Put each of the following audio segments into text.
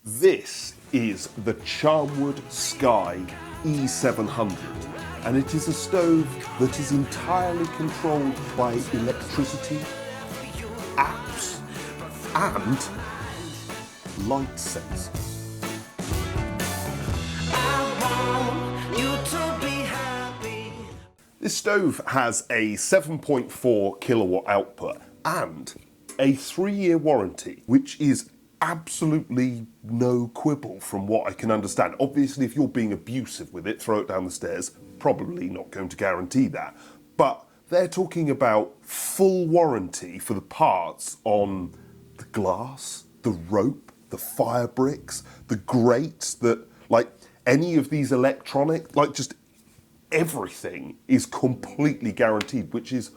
This is the Charnwood Skye E700, and it is a stove that is entirely controlled by electricity, apps, and light sensors. This stove has a 7.4 kilowatt output and a 3-year warranty, which is absolutely no quibble from what I can understand. Obviously, if you're being abusive with it, throw it down the stairs, probably not going to guarantee that. But they're talking about full warranty for the parts on the glass, the rope, the fire bricks, the grates, that, like, any of these electronic, like, just everything is completely guaranteed, which is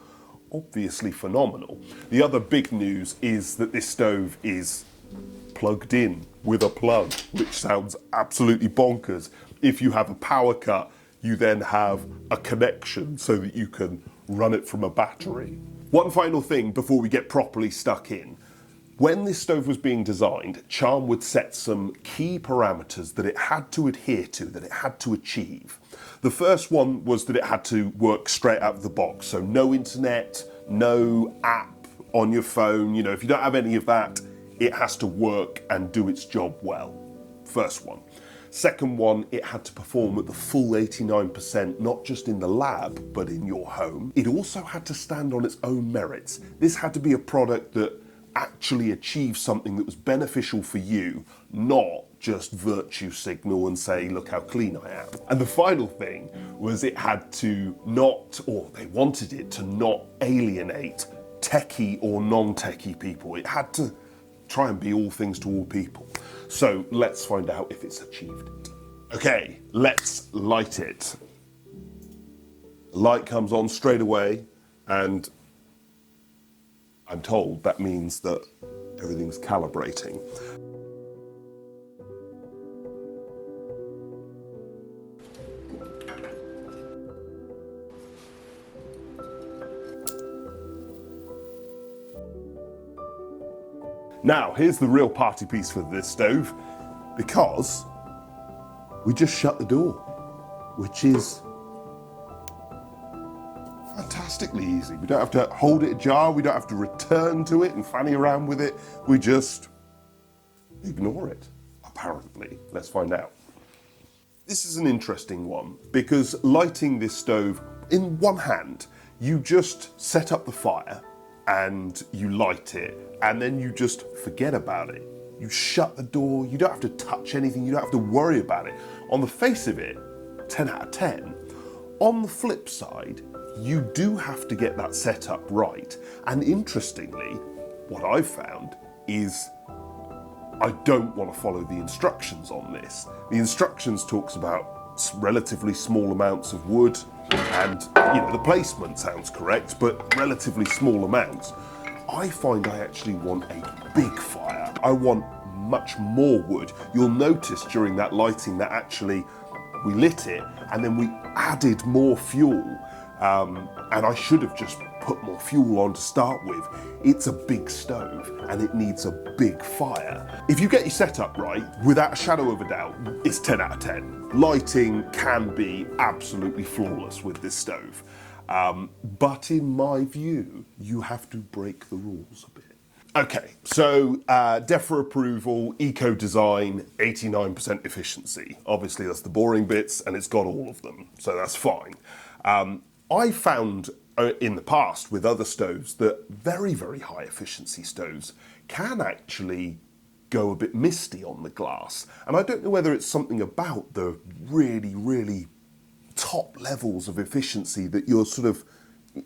obviously phenomenal. The other big news is that this stove is plugged in with a plug, which sounds absolutely bonkers. If you have a power cut, you then have a connection so that you can run it from a battery. One final thing before we get properly stuck in. When this stove was being designed, Charnwood set some key parameters that it had to adhere to, that it had to achieve. The first one was that it had to work straight out of the box, so no internet, no app on your phone. You know, if you don't have any of that, it has to work and do its job well. First one. Second one, it had to perform at the full 89%, not just in the lab, but in your home. It also had to stand on its own merits. This had to be a product that actually achieved something that was beneficial for you, not just virtue signal and say, look how clean I am. And the final thing was it had to not, or they wanted it to not alienate techie or non-techie people. It had to try and be all things to all people. So let's find out if it's achieved it. Okay, let's light it. The light comes on straight away, and I'm told that means that everything's calibrating. Now, here's the real party piece for this stove, because we just shut the door, which is fantastically easy. We don't have to hold it ajar, we don't have to return to it and fanny around with it. We just ignore it, apparently. Let's find out. This is an interesting one, because lighting this stove, in one hand, you just set up the fire and you light it, and then you just forget about it. You shut the door, you don't have to touch anything, you don't have to worry about it. On the face of it, 10 out of 10. On the flip side, you do have to get that set up right. And interestingly, what I've found is I don't want to follow the instructions on this. The instructions talks about relatively small amounts of wood, and you know, the placement sounds correct, but relatively small amounts. I find I actually want a big fire. I want much more wood. You'll notice during that lighting that actually we lit it and then we added more fuel, and I should have just put more fuel on to start with. It's a big stove and it needs a big fire. If you get your setup right, without a shadow of a doubt, it's 10 out of 10. Lighting can be absolutely flawless with this stove. But in my view, you have to break the rules a bit. Okay, so DEFRA approval, eco design, 89% efficiency. Obviously that's the boring bits and it's got all of them, so that's fine. I found in the past with other stoves that very, very high efficiency stoves can actually go a bit misty on the glass. And I don't know whether it's something about the really, really top levels of efficiency that you're sort of,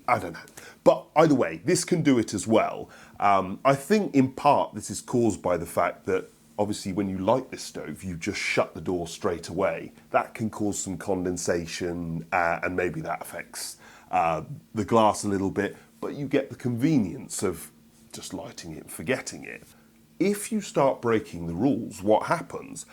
I don't know. But either way, this can do it as well. I think in part this is caused by the fact that obviously when you light this stove, you just shut the door straight away. That can cause some condensation and maybe that affects the glass a little bit, but you get the convenience of just lighting it and forgetting it. If you start breaking the rules, what happens?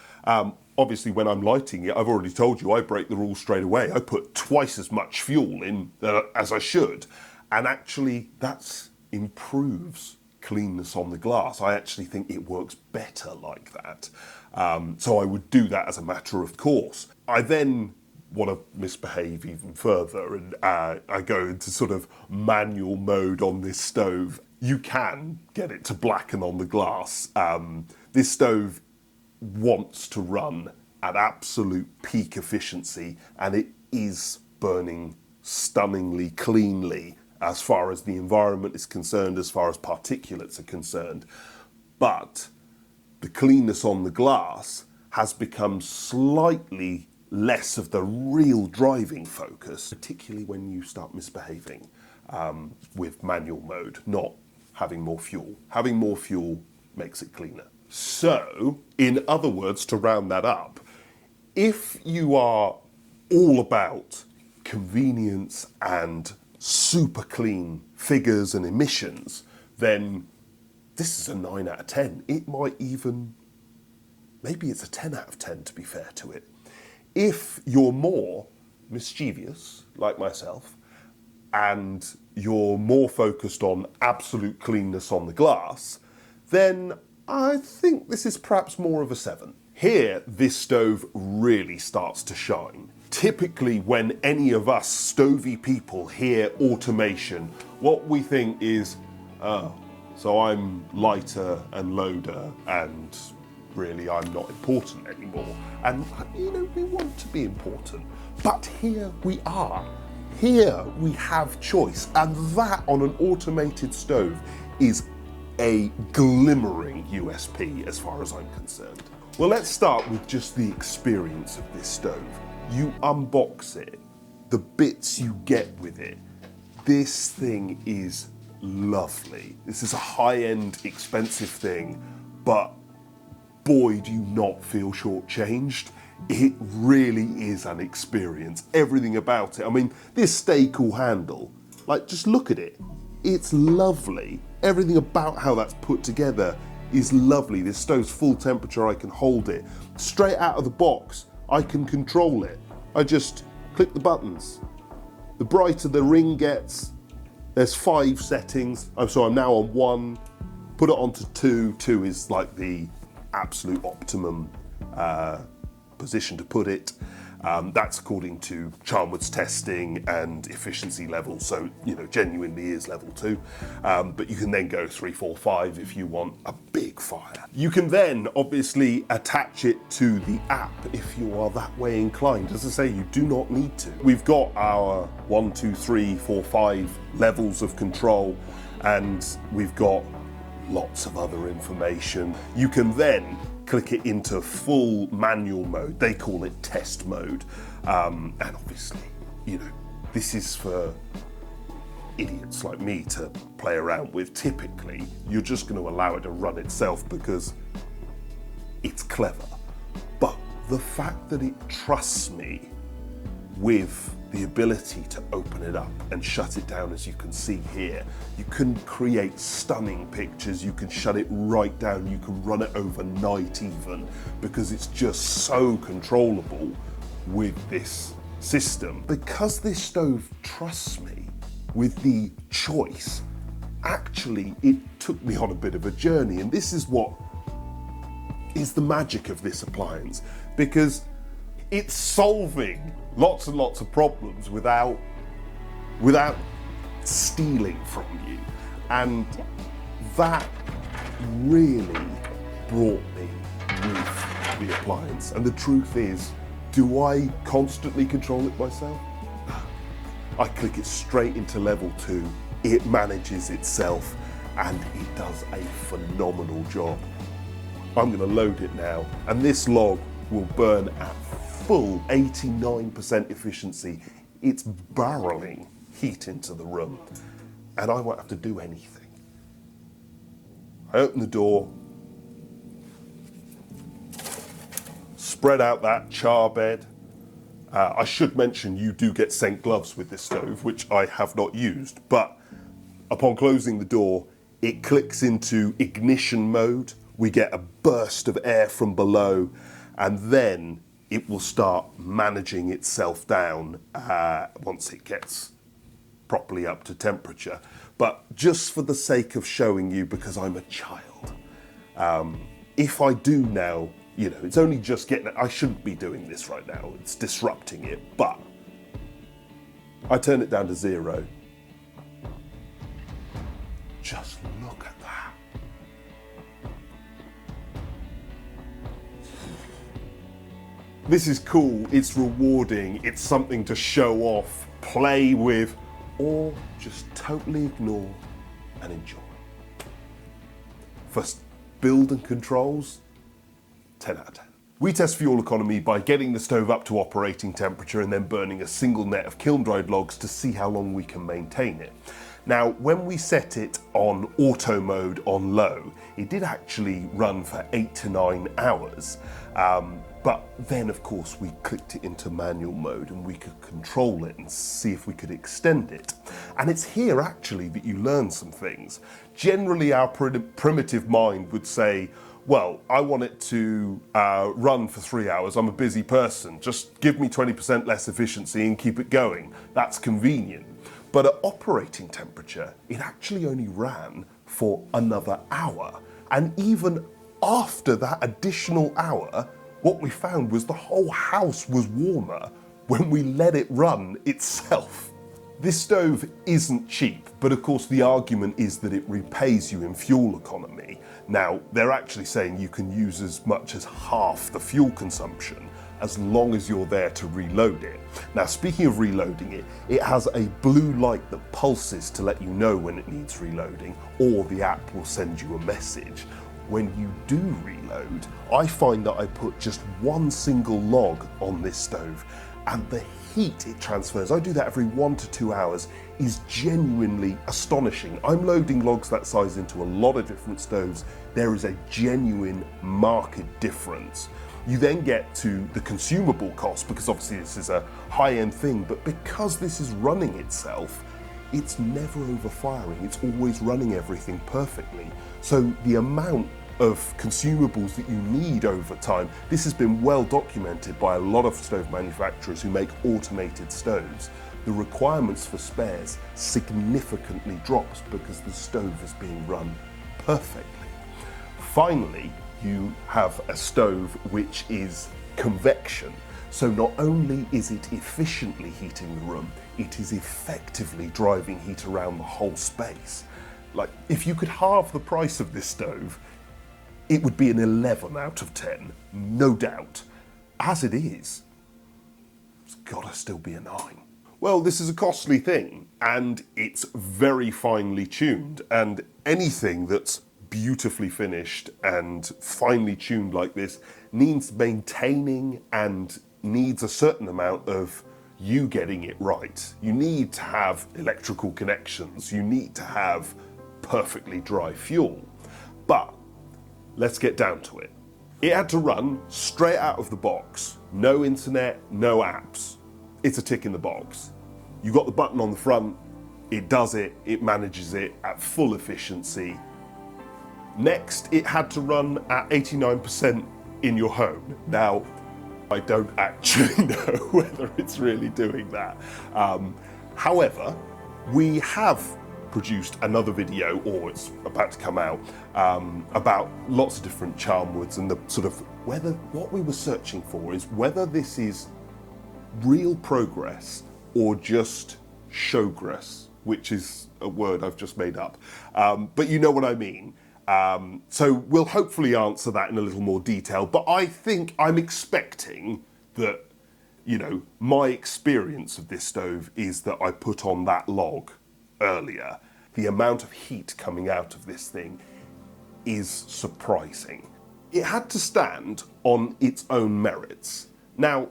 Obviously, when I'm lighting it, I've already told you I break the rules straight away. I put twice as much fuel in as I should, and actually that improves cleanness on the glass. I actually think it works better like that. So I would do that as a matter of course. I then want to misbehave even further, and I go into sort of manual mode on this stove. You can get it to blacken on the glass. This stove wants to run at absolute peak efficiency, and it is burning stunningly cleanly as far as the environment is concerned, as far as particulates are concerned. But the cleanness on the glass has become slightly less of the real driving focus, particularly when you start misbehaving with manual mode, not having more fuel. Having more fuel makes it cleaner. So, in other words, to round that up, if you are all about convenience and super clean figures and emissions, then this is a 9 out of 10. It might even, maybe it's a 10 out of 10 to be fair to it. If you're more mischievous, like myself, and you're more focused on absolute cleanness on the glass, then I think this is perhaps more of a 7. Here, this stove really starts to shine. Typically, when any of us stovey people hear automation, what we think is, oh, so I'm lighter and loader, and really I'm not important anymore. And, you know, we want to be important. But here we are. Here we have choice. And that on an automated stove is a glimmering USP as far as I'm concerned. Well, let's start with just the experience of this stove. You unbox it, the bits you get with it. This thing is lovely. This is a high-end, expensive thing, but boy, do you not feel shortchanged. It really is an experience. Everything about it. I mean, this stay cool handle, like, just look at it. It's lovely. Everything about how that's put together is lovely. This stove's full temperature, I can hold it. Straight out of the box, I can control it. I just click the buttons. The brighter the ring gets, there's 5 settings. I'm now on 1. Put it onto 2. 2 is like the absolute optimum position to put it. That's according to Charnwood's testing and efficiency levels, so, you know, genuinely is level 2. But you can then go 3, 4, 5 if you want a big fire. You can then obviously attach it to the app if you are that way inclined. As I say, you do not need to. We've got our 1, 2, 3, 4, 5 levels of control, and we've got lots of other information. You can then click it into full manual mode. They call it test mode. And obviously, you know, this is for idiots like me to play around with. Typically, you're just going to allow it to run itself because it's clever. But the fact that it trusts me with the ability to open it up and shut it down, as you can see here. You can create stunning pictures, you can shut it right down, you can run it overnight even, because it's just so controllable with this system. Because this stove trusts me with the choice, actually it took me on a bit of a journey, and this is what is the magic of this appliance, because it's solving lots and lots of problems without stealing from you. And that really brought me with the appliance. And the truth is, do I constantly control it myself? I click it straight into level 2, it manages itself, and it does a phenomenal job. I'm going to load it now, and this log will burn at full 89% efficiency. It's barreling heat into the room, and I won't have to do anything. I open the door, spread out that char bed. I should mention you do get scent gloves with this stove, which I have not used, but upon closing the door, it clicks into ignition mode. We get a burst of air from below, and then it will start managing itself down once it gets properly up to temperature. but just for the sake of showing you, because I'm a child, if I do now, you know, it's only just getting, I shouldn't be doing this right now, it's disrupting it, but I turn it down to 0. Just look at that. This is cool, it's rewarding, it's something to show off, play with, or just totally ignore and enjoy. For build and controls, 10 out of 10. We test fuel economy by getting the stove up to operating temperature and then burning a single net of kiln-dried logs to see how long we can maintain it. Now, when we set it on auto mode on low, it did actually run for 8 to 9 hours. But then, of course, we clicked it into manual mode and we could control it and see if we could extend it. And it's here, actually, that you learn some things. Generally, our primitive mind would say, well, I want it to run for 3 hours. I'm a busy person. Just give me 20% less efficiency and keep it going. That's convenient. But at operating temperature, it actually only ran for another hour. And even after that additional hour, what we found was the whole house was warmer when we let it run itself. This stove isn't cheap, but of course the argument is that it repays you in fuel economy. Now, they're actually saying you can use as much as half the fuel consumption as long as you're there to reload it. Now, speaking of reloading it, it has a blue light that pulses to let you know when it needs reloading, or the app will send you a message. When you do reload, I find that I put just one single log on this stove, and the heat it transfers, I do that every 1 to 2 hours, is genuinely astonishing. I'm loading logs that size into a lot of different stoves. There is a genuine marked difference. You then get to the consumable cost, because obviously this is a high-end thing, but because this is running itself, it's never overfiring, it's always running everything perfectly. So the amount of consumables that you need over time, this has been well documented by a lot of stove manufacturers who make automated stoves. The requirements for spares significantly drops because the stove is being run perfectly. Finally, you have a stove which is convection. So not only is it efficiently heating the room, it is effectively driving heat around the whole space. Like, if you could halve the price of this stove, it would be an 11 out of 10, no doubt. As it is, it's gotta still be a 9. Well, this is a costly thing, and it's very finely tuned, and anything that's beautifully finished and finely tuned like this needs maintaining and needs a certain amount of you getting it right. You need to have electrical connections, you need to have perfectly dry fuel. But let's get down to it. It had to run straight out of the box. No internet, no apps. It's a tick in the box. You got the button on the front, it does it, it manages it at full efficiency. Next, it had to run at 89% in your home. Now, I don't actually know whether it's really doing that. However, we have produced another video, or it's about to come out, about lots of different Charnwoods, and the sort of what we were searching for is whether this is real progress or just showgress, which is a word I've just made up. But you know what I mean. So we'll hopefully answer that in a little more detail, but I think I'm expecting that, you know, my experience of this stove is that I put on that log earlier. The amount of heat coming out of this thing is surprising. It had to stand on its own merits. Now,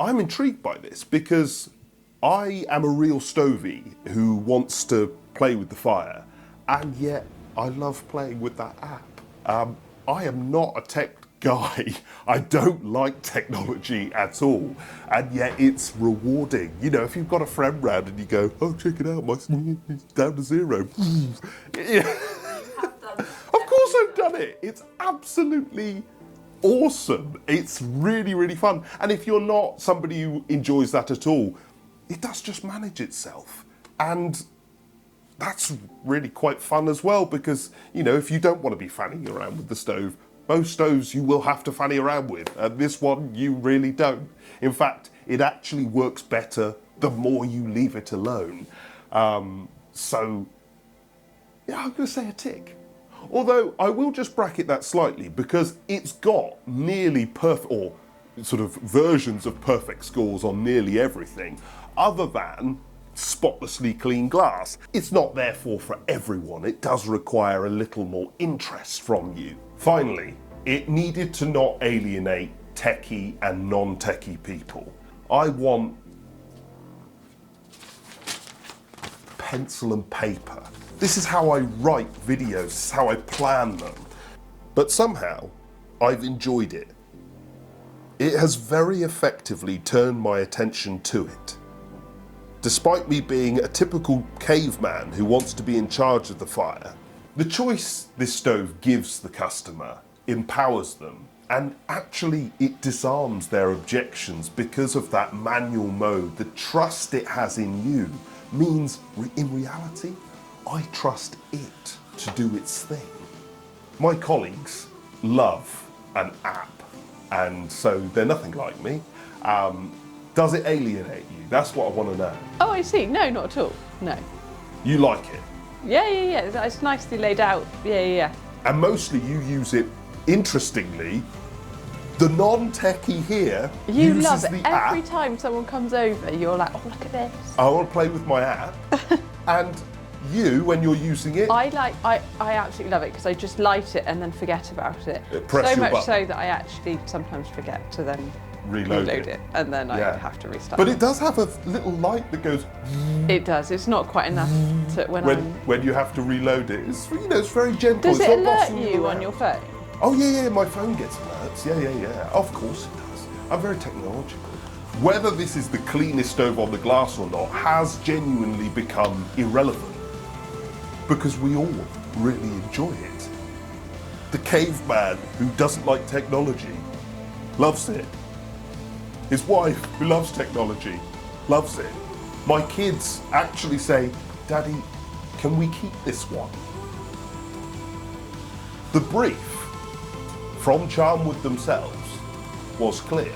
I'm intrigued by this because I am a real stovey who wants to play with the fire, and yet I love playing with that app. I am not a tech guy. I don't like technology at all, and yet it's rewarding. You know, if you've got a friend round and you go, oh, check it out, my it's down to 0. Yeah. Of course I've done it. It's absolutely awesome. It's really, really fun. And if you're not somebody who enjoys that at all, it does just manage itself. And that's really quite fun as well, because, you know, if you don't want to be fanning around with the stove, most stoves you will have to fanny around with, and this one you really don't. In fact, it actually works better the more you leave it alone. So, yeah, I'm going to say a tick. Although I will just bracket that slightly, because it's got nearly perfect, or sort of versions of perfect scores on nearly everything, other than spotlessly clean glass. It's not therefore for everyone. It does require a little more interest from you. Finally, it needed to not alienate techie and non-techie people. I want pencil and paper. This is how I write videos, this is how I plan them. But somehow, I've enjoyed it. It has very effectively turned my attention to it. Despite me being a typical caveman who wants to be in charge of the fire, the choice this stove gives the customer empowers them, and actually it disarms their objections because of that manual mode. The trust it has in you means, in reality, I trust it to do its thing. My colleagues love an app, and so they're nothing like me. Does it alienate you? That's what I want to know. Oh, I see. No, not at all. No. You like it? Yeah. It's nicely laid out. Yeah. And mostly you use it, interestingly, the non-techie here You uses love it. the app. Every time someone comes over, you're like, oh, look at this. I want to play with my app. And you, when you're using it, I absolutely love it because I just light it and then forget about it. Press so your much button. so that I actually sometimes forget to then reload it, and then I have to restart. But it does have a little light that goes. It does. It's not quite enough to when you have to reload it. It's, you know, it's very gentle. Does it's it not alert bossing you around. on your phone? Oh yeah. My phone gets alerts. Yeah. Of course it does. I'm very technological. Whether this is the cleanest stove on the glass or not has genuinely become irrelevant, because we all really enjoy it. The caveman who doesn't like technology loves it. His wife, who loves technology, loves it. My kids actually say, Daddy, can we keep this one? The brief from Charnwood themselves was clear.